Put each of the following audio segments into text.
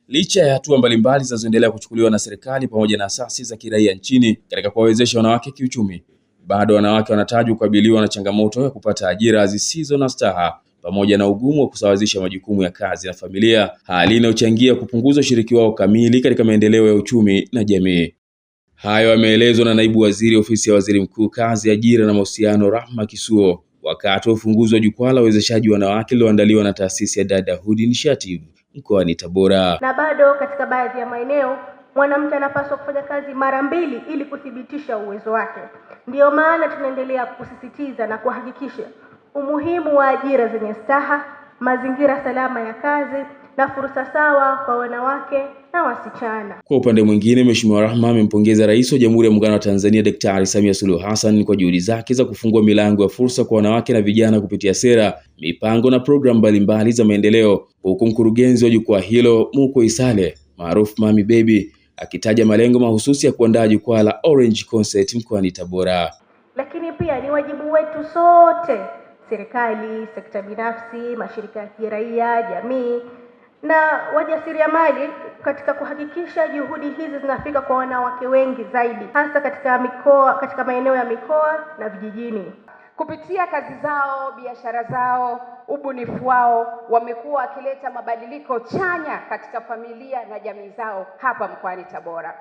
Licha ya hatua mbalimbali zinazoendelea kuchukuliwa na serikali pamoja na asasi za kiraia nchini katika kuwawezesha wanawake kiuchumi, bado wanawake wanatajwa kukabiliwa na changamoto ya kupata ajira zisizo na staha pamoja na ugumu wa kusawazisha majukumu ya kazi na familia, hali inayochangia kupunguza ushiriki wao kamili katika maendeleo ya uchumi na jamii. Hayo yameelezwa na Naibu Waziri Ofisi ya Waziri Mkuu, Kazi, Ajira na Mahusiano, Rahma Kisuo, wakati wa ufunguzi wa jukwaa la uwezeshaji wanawake lililoandaliwa na taasisi ya Dadahood Initiative mkoani Tabora. Na bado katika baadhi ya maeneo mwanamke anapaswa kufanya kazi mara 2 ili kuthibitisha uwezo wake. Ndiyo maana tunaendelea kusisitiza na kuhakikisha umuhimu wa ajira zenye staha, mazingira salama ya kazi na fursa sawa kwa wanawake na wasichana. Kwa upande mwingine, Mheshimiwa Rahma amempongeza Rais wa Jamhuri ya Muungano wa Tanzania Daktari Samia Suluhu Hassan kwa juhudi zake za kufungua milango ya fursa kwa wanawake na vijana kupitia sera, mipango na programu mbalimbali za maendeleo, huku mkurugenzi wa jukwaa hilo Muko Isale maarufu Mami Baby akitaja malengo mahususi ya kuandaa jukwaa la Orange Concert mkoani Tabora. Lakini pia ni wajibu wetu sote, serikali, sekta binafsi, mashirika ya kiraia, jamii na wajasiriamali katika kuhakikisha juhudi hizi zinafika kwa wanawake wengi zaidi, hasa katika maeneo ya mikoa na vijijini. Kupitia kazi zao, biashara zao, ubunifu wao, wamekuwa wakileta mabadiliko chanya katika familia na jamii zao hapa mkoani Tabora.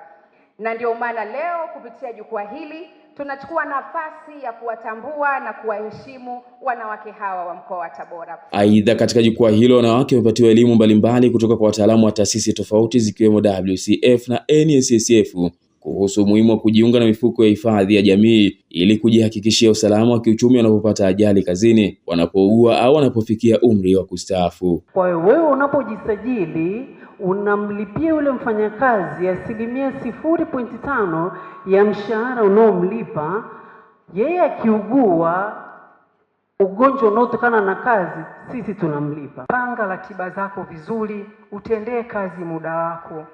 Na ndio maana leo kupitia jukwaa hili tunachukua nafasi ya kuwatambua na kuwaheshimu wanawake hawa wa mkoa wa Tabora. Aidha, katika jukwaa hilo wanawake wamepatiwa elimu mbalimbali kutoka kwa wataalamu wa taasisi tofauti zikiwemo WCF na NSSF kuhusu umuhimu wa kujiunga na mifuko ya hifadhi ya jamii ili kujihakikishia usalama wa kiuchumi wanapopata ajali kazini, wanapougua au wanapofikia umri wa kustaafu. Kwa hiyo wewe unapojisajili unamlipia yule mfanyakazi 0.5% ya mshahara unaomlipa. Yeye akiugua ugonjwa unaotokana na kazi, sisi tunamlipa. Panga ratiba zako vizuri, utendee kazi muda wako.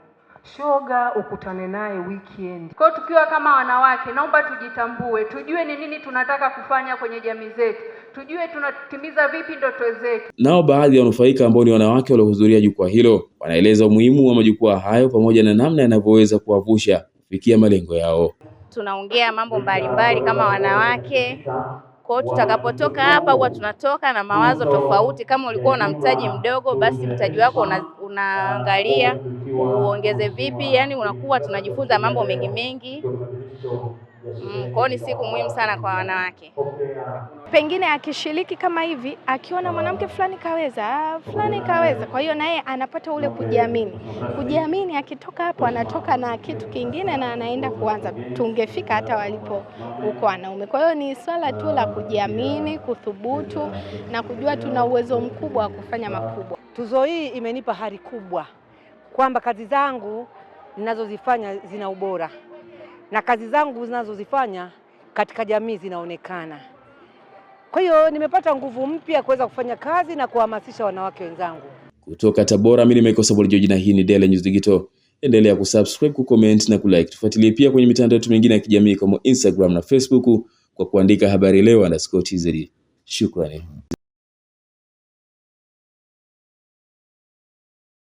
Shoga ukutane naye weekend. Kwa tukiwa kama wanawake, naomba tujitambue, tujue ni nini tunataka kufanya kwenye jamii zetu, tujue tunatimiza vipi ndoto zetu. Nao baadhi ya wanufaika ambao ni wanawake waliohudhuria jukwaa hilo wanaeleza umuhimu wa majukwaa hayo pamoja na namna yanavyoweza kuwavusha kufikia malengo yao. Tunaongea mambo mbalimbali kama wanawake. Kwa tutakapotoka hapa huwa tunatoka na mawazo tofauti. Kama ulikuwa una mtaji mdogo, basi mtaji wako unaangalia uongeze vipi, yani unakuwa tunajifunza mambo mengi. Kwa ni siku muhimu sana kwa wanawake. Pengine akishiriki kama hivi, akiona mwanamke fulani kaweza, kwa hiyo naye anapata ule kujiamini, akitoka hapo anatoka na kitu kingine na anaenda kuanza. Tungefika hata walipo huko wanaume. Kwa hiyo ni swala tu la kujiamini, kuthubutu na kujua tuna uwezo mkubwa wa kufanya makubwa. Tuzo hii imenipa hari kubwa kwamba kazi zangu ninazozifanya zina ubora na kazi zangu zinazozifanya katika jamii zinaonekana. Kwa hiyo nimepata nguvu mpya kuweza kufanya kazi na kuhamasisha wanawake wenzangu. Kutoka Tabora, mimi ni Michael George na hii ni Daily News Digital. Endelea kusubscribe, kucomment na kulike. Tufuatilie pia kwenye mitandao yetu mingine ya kijamii kama Instagram na Facebook kwa kuandika habari leo_tz. Shukrani.